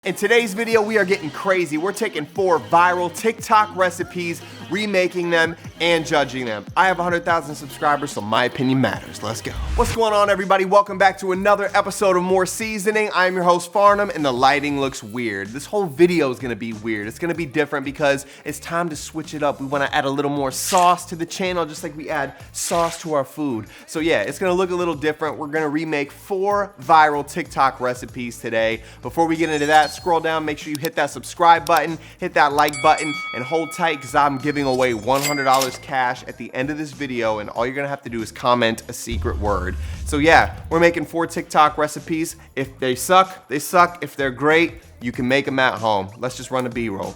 In today's video, we are getting crazy. We're taking 4 viral TikTok recipes, remaking them, and judging them. I have 100,000 subscribers, so my opinion matters. Let's go. What's going on, everybody? Welcome back to another episode of More Seasoning. I'm your host, Farnum, and the lighting looks weird. This whole video is gonna be weird. It's gonna be different because it's time to switch it up. We wanna add a little more sauce to the channel, just like we add sauce to our food. So yeah, it's gonna look a little different. We're gonna remake 4 viral TikTok recipes today. Before we get into that, scroll down, make sure you hit that subscribe button, hit that like button, and hold tight because I'm giving away $100 cash at the end of this video, and all you're gonna have to do is comment a secret word. So yeah, we're making 4 TikTok recipes. If they suck, they suck. If they're great, you can make them at home. Let's just run a B-roll.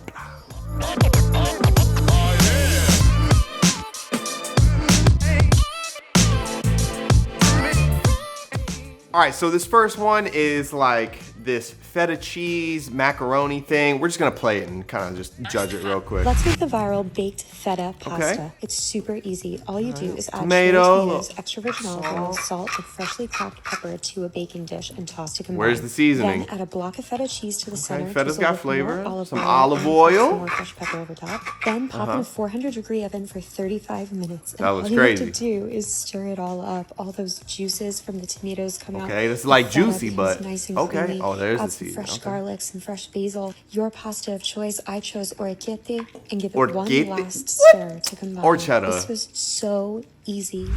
All right, so this first one is like this feta cheese macaroni thing. We're just gonna play it and kind of just judge it real quick. Let's make the viral baked feta pasta. Okay. It's super easy. All you do is add Tomatoes, extra virgin olive oil, salt, and freshly cracked pepper to a baking dish and toss to combine. Where's the seasoning? Then add a block of feta cheese to the center. Feta's got flavor. Some and olive oil. Some more fresh pepper over top. Then pop in a 400-degree oven for 35 minutes. And That looks all you crazy. have to do is stir it all up. All those juices from the tomatoes come out. Okay, this is like The feta juicy, becomes but nice and okay. creamy. Oh, there's Add the some seasoning. fresh Okay. garlic, some fresh basil, your pasta of choice. I chose orecchiette, and give it Orecchiette? one last stir to combine. Horchata. This was so easy.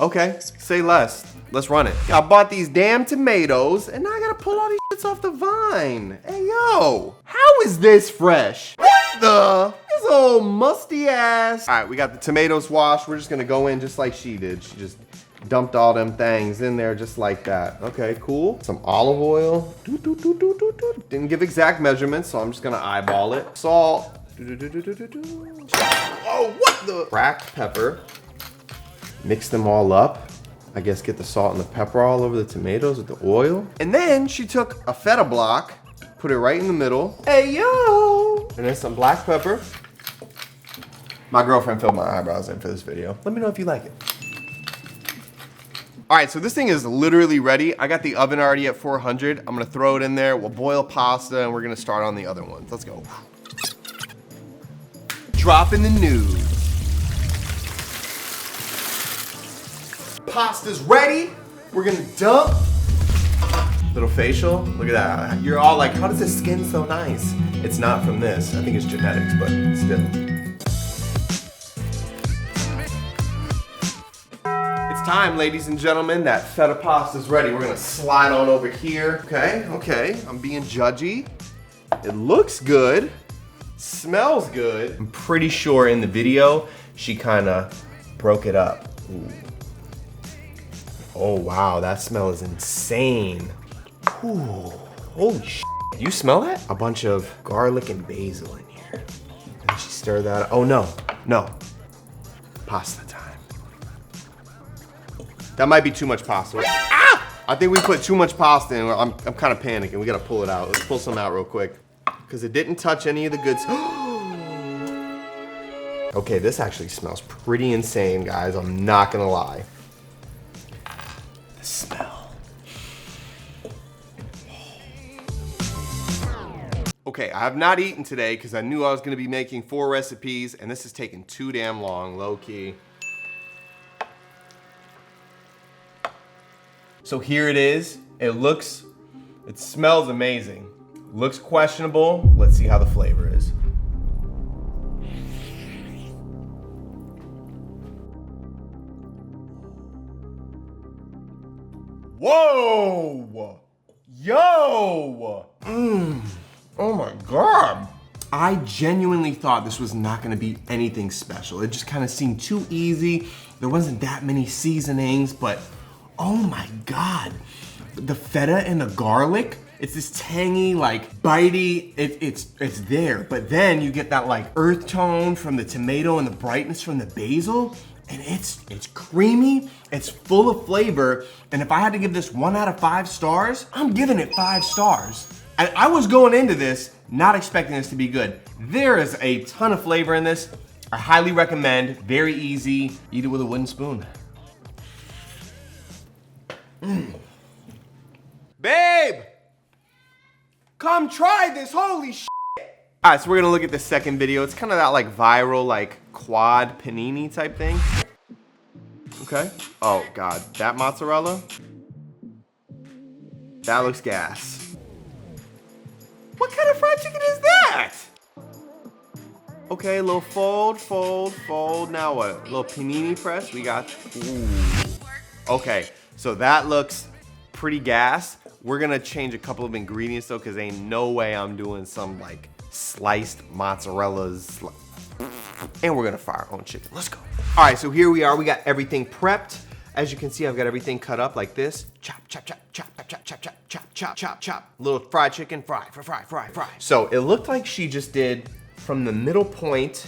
Okay, say less. Let's run it. I bought these damn tomatoes, and now I gotta pull all these shits off the vine. Hey, yo, how is this fresh? What the? This old musty ass. All right, we got the tomatoes washed. We're just gonna go in just like she did. She just dumped all them things in there just like that. Okay, cool. Some olive oil. Didn't give exact measurements, so I'm just gonna eyeball it. Salt. Oh, what the? Cracked pepper. Mix them all up. I guess get the salt and the pepper all over the tomatoes with the oil. And then she took a feta block, put it right in the middle. Hey, yo! And then some black pepper. My girlfriend filled my eyebrows in for this video. Let me know if you like it. All right, so this thing is literally ready. I got the oven already at 400. I'm gonna throw it in there. We'll boil pasta and we're gonna start on the other ones. Let's go. Drop in the news. Pasta's ready. We're gonna dump. Little facial, look at that. You're all like, how does this skin so nice? It's not from this. I think it's genetics, but still. It's time, ladies and gentlemen. That feta pasta's ready. We're gonna slide on over here. Okay, I'm being judgy. It looks good, smells good. I'm pretty sure in the video, she kinda broke it up. Ooh. Oh wow, that smell is insane. Ooh, holy shit. You smell that? A bunch of garlic and basil in here. And she stirred that. Oh no. Pasta time. That might be too much pasta. Ah! I think we put too much pasta in. I'm kind of panicking. We gotta pull it out. Let's pull some out real quick. Because it didn't touch any of the goods. Okay, this actually smells pretty insane, guys. I'm not gonna lie. The smell. Okay, I have not eaten today because I knew I was gonna be making 4 recipes, and this is taking too damn long, low key. So here it is. It smells amazing. Looks questionable. Let's see how the flavor is. Whoa! Yo! Oh my God. I genuinely thought this was not gonna be anything special. It just kind of seemed too easy. There wasn't that many seasonings, but oh my God. The feta and the garlic, it's this tangy, like bitey, it's there. But then you get that like earth tone from the tomato and the brightness from the basil. And it's creamy, it's full of flavor. And if I had to give this 1 out of 5 stars, I'm giving it 5 stars. And I was going into this not expecting this to be good. There is a ton of flavor in this. I highly recommend, very easy. Eat it with a wooden spoon. Babe! Come try this, holy shit. All right, so we're gonna look at the second video. It's kind of that like viral, like quad panini type thing. Okay. Oh God, that mozzarella. That looks gas. What kind of fried chicken is that? Okay, a little fold, fold, fold. Now what? A little panini press. We got, ooh. Okay, so that looks pretty gas. We're gonna change a couple of ingredients though, because ain't no way I'm doing some like sliced mozzarellas. And we're gonna fry our own chicken. Let's go. All right, so here we are. We got everything prepped. As you can see, I've got everything cut up like this. Chop, chop, chop, chop, chop, chop, chop, chop, chop, chop, chop, chop. Little fried chicken, fry, fry, fry, fry. So it looked like she just did from the middle point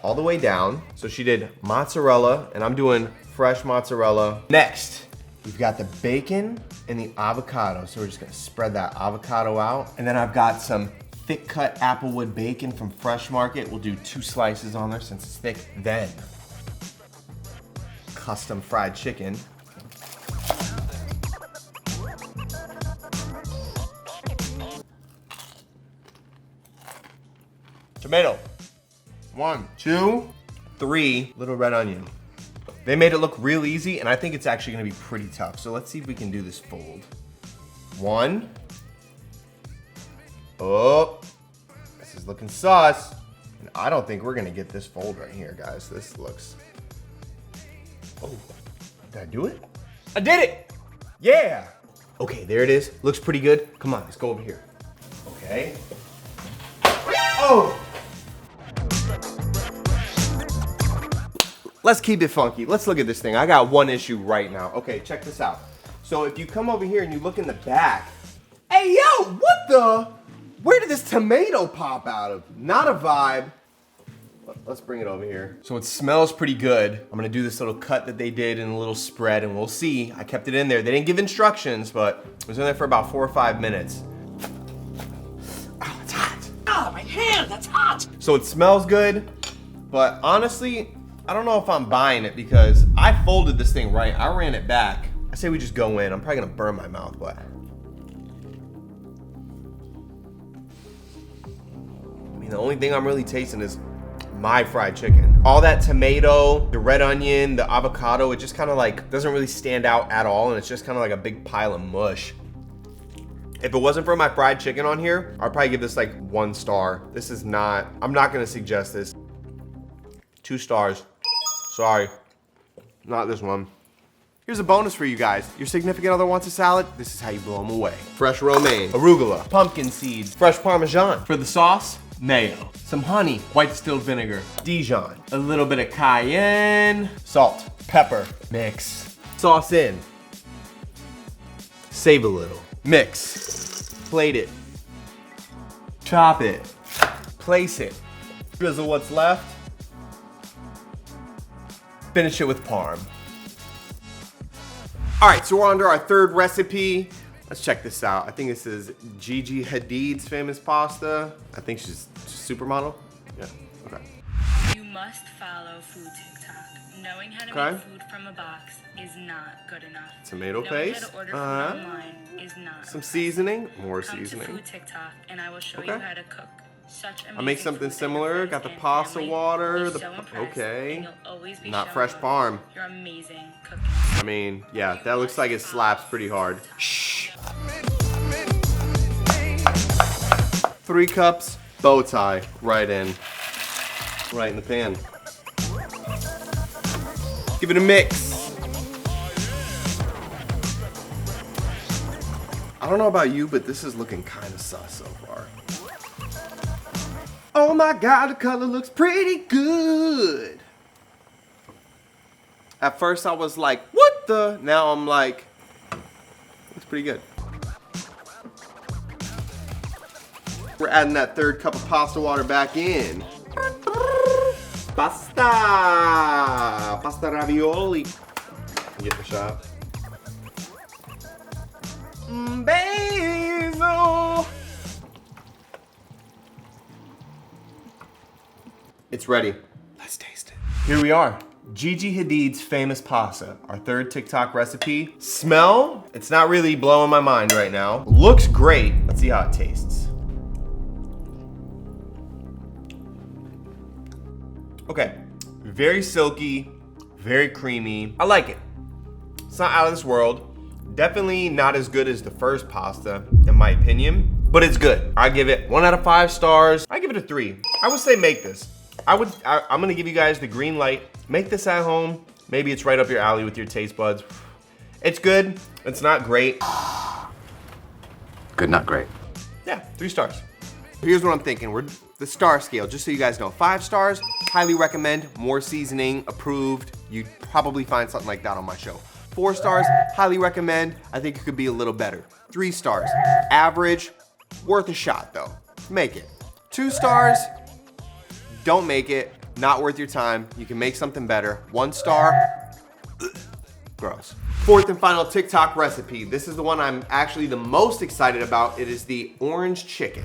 all the way down. So she did mozzarella, and I'm doing fresh mozzarella. Next, we've got the bacon and the avocado. So we're just gonna spread that avocado out. And then I've got some thick cut applewood bacon from Fresh Market. We'll do 2 slices on there since it's thick. Then, custom fried chicken. Tomato. 1, 2, 3, little red onion. They made it look real easy, and I think it's actually gonna be pretty tough. So let's see if we can do this fold. 1. Oh, this is looking sus. And I don't think we're gonna get this fold right here, guys. This looks, oh, did I do it? I did it, yeah. Okay, there it is, looks pretty good. Come on, let's go over here. Okay. Oh. Let's keep it funky. Let's look at this thing. I got one issue right now. Okay, check this out. So if you come over here and you look in the back, hey yo, what the? Where did this tomato pop out of? Not a vibe. Let's bring it over here. So it smells pretty good. I'm gonna do this little cut that they did in a little spread, and we'll see. I kept it in there. They didn't give instructions, but it was in there for about 4 or 5 minutes. Oh, it's hot. Oh, my hand, that's hot. So it smells good, but honestly, I don't know if I'm buying it because I folded this thing right. I ran it back. I say we just go in. I'm probably gonna burn my mouth, but. I mean, the only thing I'm really tasting is my fried chicken. All that tomato, the red onion, the avocado, it just kind of like doesn't really stand out at all, and it's just kind of like a big pile of mush. If it wasn't for my fried chicken on here, I'd probably give this like 1 star. This is not, I'm not gonna suggest this. 2 stars. Sorry, not this one. Here's a bonus for you guys. Your significant other wants a salad, this is how you blow them away. Fresh romaine, arugula, pumpkin seeds, fresh Parmesan. For the sauce, mayo, some honey, white distilled vinegar, Dijon, a little bit of cayenne, salt, pepper, mix. Sauce in, save a little, mix, plate it, chop it, place it, drizzle what's left, finish it with parm. All right, so we're on to our 3rd recipe. Let's check this out. I think this is Gigi Hadid's famous pasta. I think she's a supermodel. Yeah, okay. You must follow food TikTok. Knowing how to Okay. make food from a box is not good enough. Tomato Knowing paste. how to order food online is not. Some seasoning, more Come to seasoning. food TikTok and I will show Okay. you how to cook. Such I make something similar. Got the pasta water. Okay. Not fresh parm. You're amazing cooking. I mean, yeah, that looks like it slaps pretty hard. Shh. 3 cups, bow tie, right in. Right in the pan. Give it a mix. I don't know about you, but this is looking kind of sus so far. Oh my God, the color looks pretty good. At first I was like, what the? Now I'm like, looks pretty good. We're adding that 3rd cup of pasta water back in. Pasta ravioli. Get the shot. Basil. It's ready. Let's taste it. Here we are. Gigi Hadid's famous pasta, our third TikTok recipe. Smell, it's not really blowing my mind right now. Looks great. Let's see how it tastes. Okay, very silky, very creamy. I like it. It's not out of this world. Definitely not as good as the first pasta, in my opinion, but it's good. I give it 1 out of 5 stars. I give it a 3. I would say make this. I'm gonna give you guys the green light. Make this at home. Maybe it's right up your alley with your taste buds. It's good, it's not great. Good, not great. Yeah, 3 stars. Here's what I'm thinking. We're the star scale, just so you guys know. 5 stars, highly recommend, more seasoning, approved. You'd probably find something like that on my show. 4 stars, highly recommend. I think it could be a little better. 3 stars, average, worth a shot though. Make it. 2 stars, don't make it, not worth your time. You can make something better. 1 star, gross. 4th and final TikTok recipe. This is the one I'm actually the most excited about. It is the orange chicken.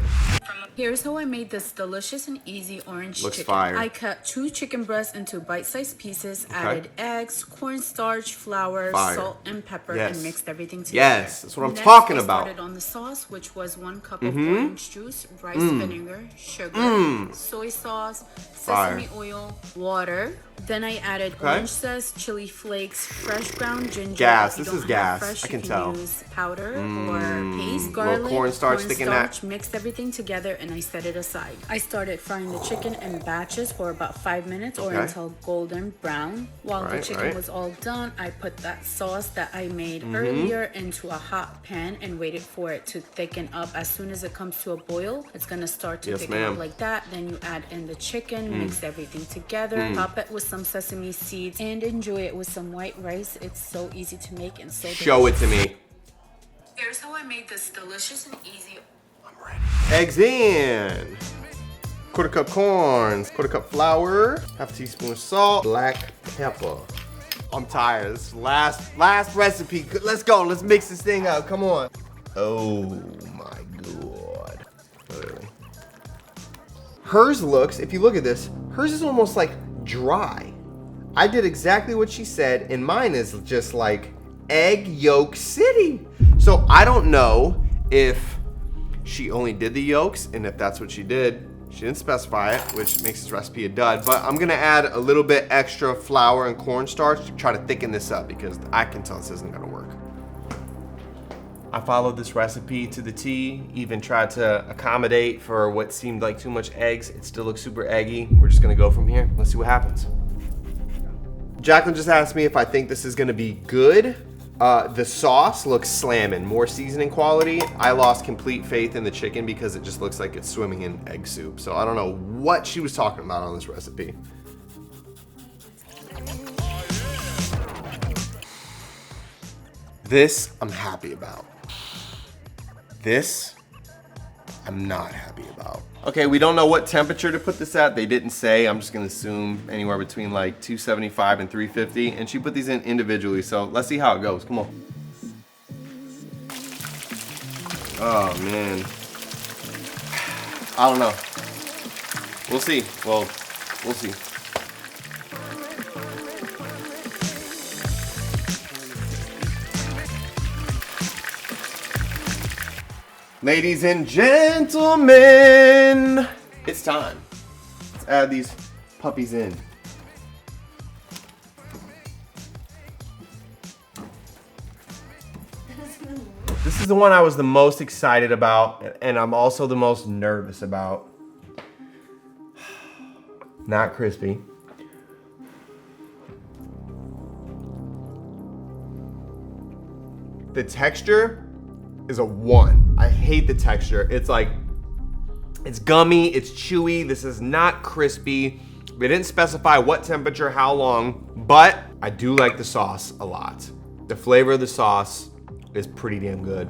Here's how I made this delicious and easy orange Looks chicken. fire. I cut 2 chicken breasts into bite-sized pieces, added eggs, cornstarch, flour, Fire. salt, and pepper, Yes. and mixed everything together. Yes, that's what I'm Next, talking I about. started on the sauce, which was 1 cup of orange juice, rice vinegar, sugar, soy sauce, sesame oil, water. Then I added orange zest, chili flakes, fresh ground ginger. Gas. If you This don't is have gas. fresh, I can you tell. use powder or paste, garlic, cornstarch thicking that. mixed everything together, and I set it aside. I started frying the chicken in batches for about 5 minutes or Okay. until golden brown. While the Right, chicken right. was all done, I put that sauce that I made earlier into a hot pan and waited for it to thicken up. As soon as it comes to a boil, it's gonna start to Yes, thicken ma'am. up like that. Then you add in the chicken, mix everything together, top it with some sesame seeds, and enjoy it with some white rice. It's so easy to make and so Show it delicious. to me. Here's how I made this delicious and easy. Eggs in. 1/4 cup corn, 1/4 cup flour, 1/2 teaspoon of salt, black pepper. I'm tired. This is last recipe. Let's go. Let's mix this thing up. Come on. Oh my god. Literally. Hers looks, if you look at this, hers is almost like dry. I did exactly what she said, and mine is just like egg yolk city. So I don't know if she only did the yolks, and if that's what she did. She didn't specify it, which makes this recipe a dud, but I'm gonna add a little bit extra flour and cornstarch to try to thicken this up because I can tell this isn't gonna work. I followed this recipe to the T, even tried to accommodate for what seemed like too much eggs. It still looks super eggy. We're just gonna go from here. Let's see what happens. Jacqueline just asked me if I think this is gonna be good. The sauce looks slamming, more seasoning quality. I lost complete faith in the chicken because it just looks like it's swimming in egg soup. So I don't know what she was talking about on this recipe. This I'm happy about. This I'm not happy about. Okay, we don't know what temperature to put this at. They didn't say. I'm just gonna assume anywhere between like 275 and 350. And she put these in individually, so let's see how it goes. Come on. Oh man. I don't know. We'll see. Well, we'll see. Ladies and gentlemen, it's time. Let's add these puppies in. This is the one I was the most excited about, and I'm also the most nervous about. Not crispy. The texture is a 1. I hate the texture. It's like, it's gummy, it's chewy. This is not crispy. They didn't specify what temperature, how long, but I do like the sauce a lot. The flavor of the sauce is pretty damn good.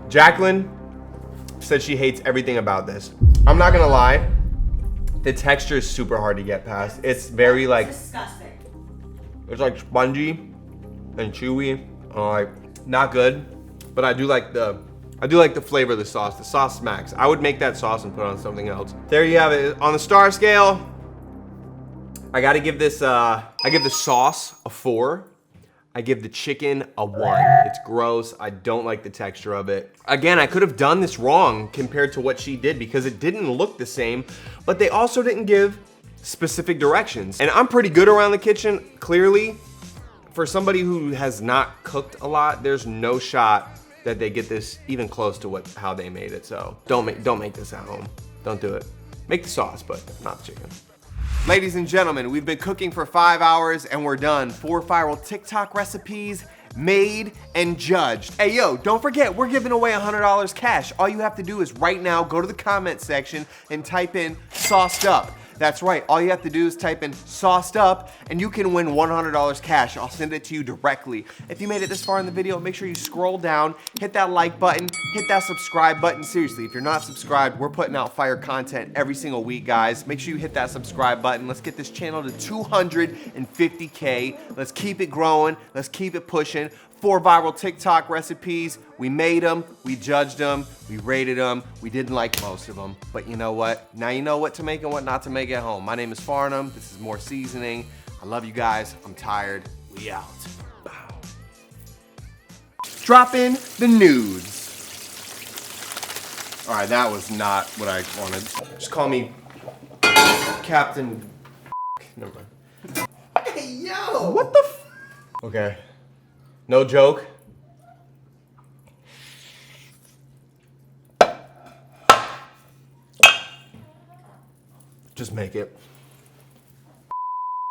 Jacqueline said she hates everything about this. I'm not gonna lie, the texture is super hard to get past. It's very like, Disgusting. it's like spongy and chewy. Like, not good, but I do like the flavor of the sauce. The sauce smacks. I would make that sauce and put it on something else. There you have it. On the star scale, I gotta give this, I give the sauce a 4. I give the chicken a 1. It's gross. I don't like the texture of it. Again, I could have done this wrong compared to what she did because it didn't look the same, but they also didn't give specific directions. And I'm pretty good around the kitchen, clearly. For somebody who has not cooked a lot, there's no shot that they get this even close to how they made it. So don't make this at home. Don't do it. Make the sauce, but not the chicken. Ladies and gentlemen, we've been cooking for 5 hours and we're done. 4 viral TikTok recipes made and judged. Hey yo, don't forget, we're giving away $100 cash. All you have to do is right now go to the comment section and type in sauced up. That's right, all you have to do is type in sauced up and you can win $100 cash. I'll send it to you directly. If you made it this far in the video, make sure you scroll down, hit that like button, hit that subscribe button. Seriously, if you're not subscribed, we're putting out fire content every single week, guys. Make sure you hit that subscribe button. Let's get this channel to 250K. Let's keep it growing. Let's keep it pushing. 4 viral TikTok recipes. We made them, we judged them, we rated them. We didn't like most of them, but you know what? Now you know what to make and what not to make at home. My name is Farnum. This is More Seasoning. I love you guys. I'm tired. We out. Bow. Drop in the nudes. All right, that was not what I wanted. Just call me Captain. Never mind. Hey, yo! What the f? Okay. No joke. Just make it.